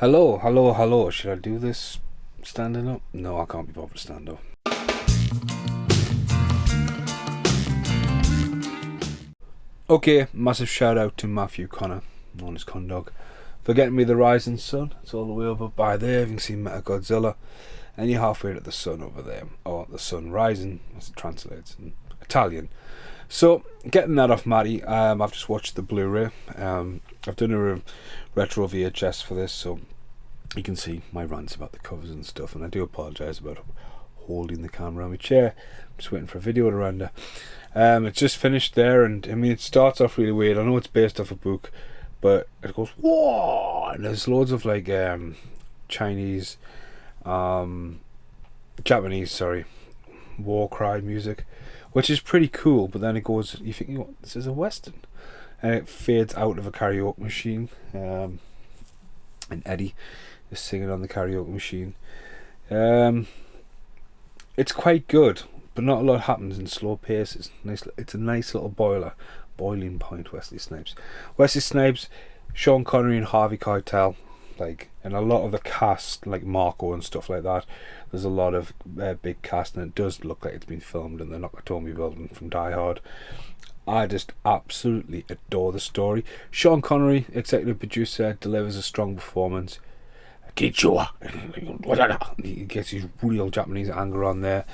Hello, hello, hello. Should I do this standing up? No, I can't be bothered to stand up. Okay, massive shout out to Matthew Connor, known as Condog, for getting me the rising sun. It's all the way over by there. You can see Mechagodzilla, and you're halfway to the sun over there, or the sun rising, as it translates in Italian. So, getting that off Matty, I've just watched the Blu-ray. I've done a retro VHS for this, so you can see my rants about the covers and stuff, and I do apologise about holding the camera on my chair. I'm just waiting for a video to render. It's just finished there, and I mean, it starts off really weird. I know it's based off a book, but it goes whoa, and there's loads of like Chinese, Japanese, sorry, war cry music, which is pretty cool. But then it goes, you think, what, this is a western, and it fades out of a karaoke machine, and Eddie is singing on the karaoke machine. It's quite good, but not a lot happens in slow paces. It's a nice little boiling point. Wesley Snipes, Sean Connery and Harvey Keitel, and a lot of the cast, like Marco and stuff like that. There's a lot of big cast, and it does look like it's been filmed in the Nakatomi building from Die Hard. I just absolutely adore the story. Sean Connery, executive producer, delivers a strong performance. Kichua, he gets his real Japanese anger on there.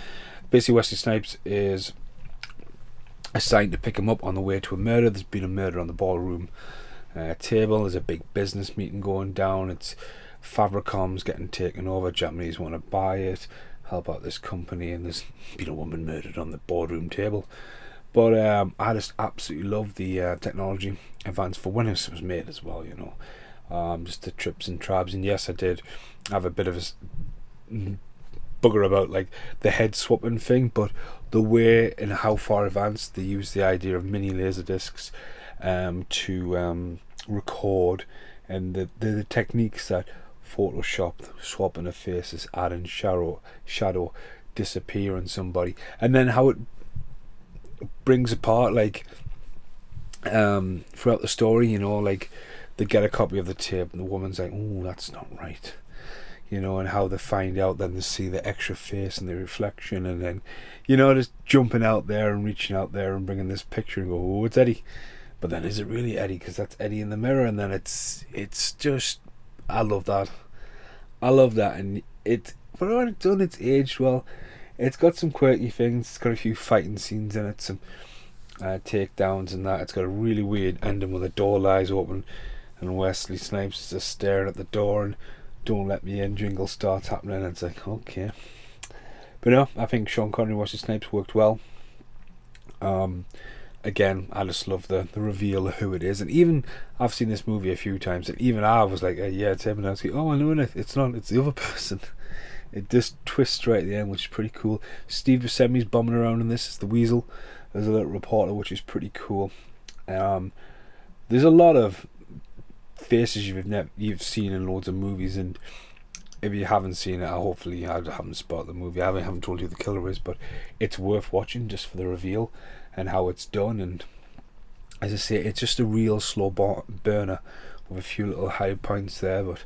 Basically, Wesley Snipes is assigned to pick him up on the way to a murder. There's been a murder on the ballroom table. There's a big business meeting going down. It's Fabricom's getting taken over. Japanese want to buy it, help out this company, and there's been a woman murdered on the boardroom table. But I just absolutely love the technology advance for when it was made as well, you know. Just the trips and trabs, and yes, I did have a bit of a bugger about like the head swapping thing, but the way and how far advanced they use the idea of mini laser discs to record, and the techniques that Photoshop, swapping of faces, adding shadow, disappear on somebody, and then how it brings apart throughout the story, you know, like they get a copy of the tape and the woman's like, oh, that's not right, you know, and how they find out, then they see the extra face and the reflection, and then, you know, just jumping out there and reaching out there and bringing this picture and go, oh, it's Eddie, but then is it really Eddie, because that's Eddie in the mirror, and then it's just, I love that, and it, for what it's done, it's aged well. It's got some quirky things, it's got a few fighting scenes in it, some takedowns and that. It's got a really weird ending where the door lies open and Wesley Snipes is just staring at the door, and "Don't Let Me In" jingle starts happening, and it's like, okay. But no, I think Sean Connery and Wesley Snipes worked well. Again, I just love the reveal of who it is, and even I've seen this movie a few times, and even I was like, yeah, it's him, and I was like, oh, I know it. It's not. It's the other person. It just twists right at the end, which is pretty cool. Steve Buscemi's bombing around in this as the Weasel. There's a little reporter, which is pretty cool. There's a lot of faces you've seen in loads of movies, and if you haven't seen it, hopefully I haven't spoiled the movie. I haven't told you who the killer is, but it's worth watching just for the reveal and how it's done. And as I say, it's just a real slow burner with a few little high points there, but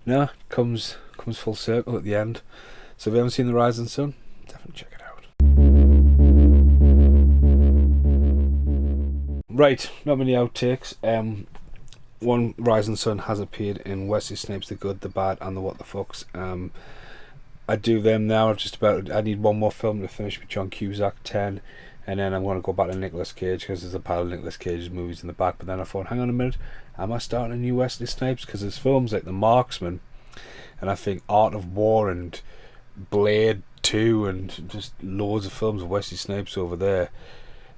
no, comes full circle at the end. So if you haven't seen The Rising Sun, definitely check it out. Right, not many outtakes. One Rising Sun has appeared in Wesley Snipes, The Good, The Bad, and The What the Fucks. I do them now. I need one more film to finish with John Cusack, 10, and then I'm going to go back to Nicolas Cage, because there's a pile of Nicolas Cage's movies in the back. But then I thought, hang on a minute, am I starting a new Wesley Snipes? Because there's films like The Marksman, and I think Art of War, and Blade 2, and just loads of films of Wesley Snipes over there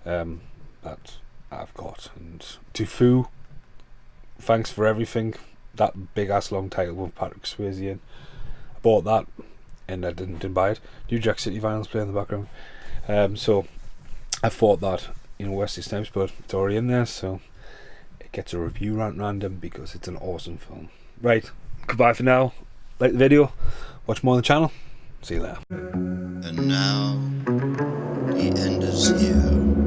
that I've got. And Dufu, Thanks for Everything, that big ass long title with Patrick Swayze in. I bought that and I didn't buy it. New Jack City Vinyls play in the background. So I thought that, you know, Wesley Snipes, but it's already in there, so it gets a review rant random because it's an awesome film. Right, goodbye for now. Like the video, watch more on the channel. See you later. And now the end is here.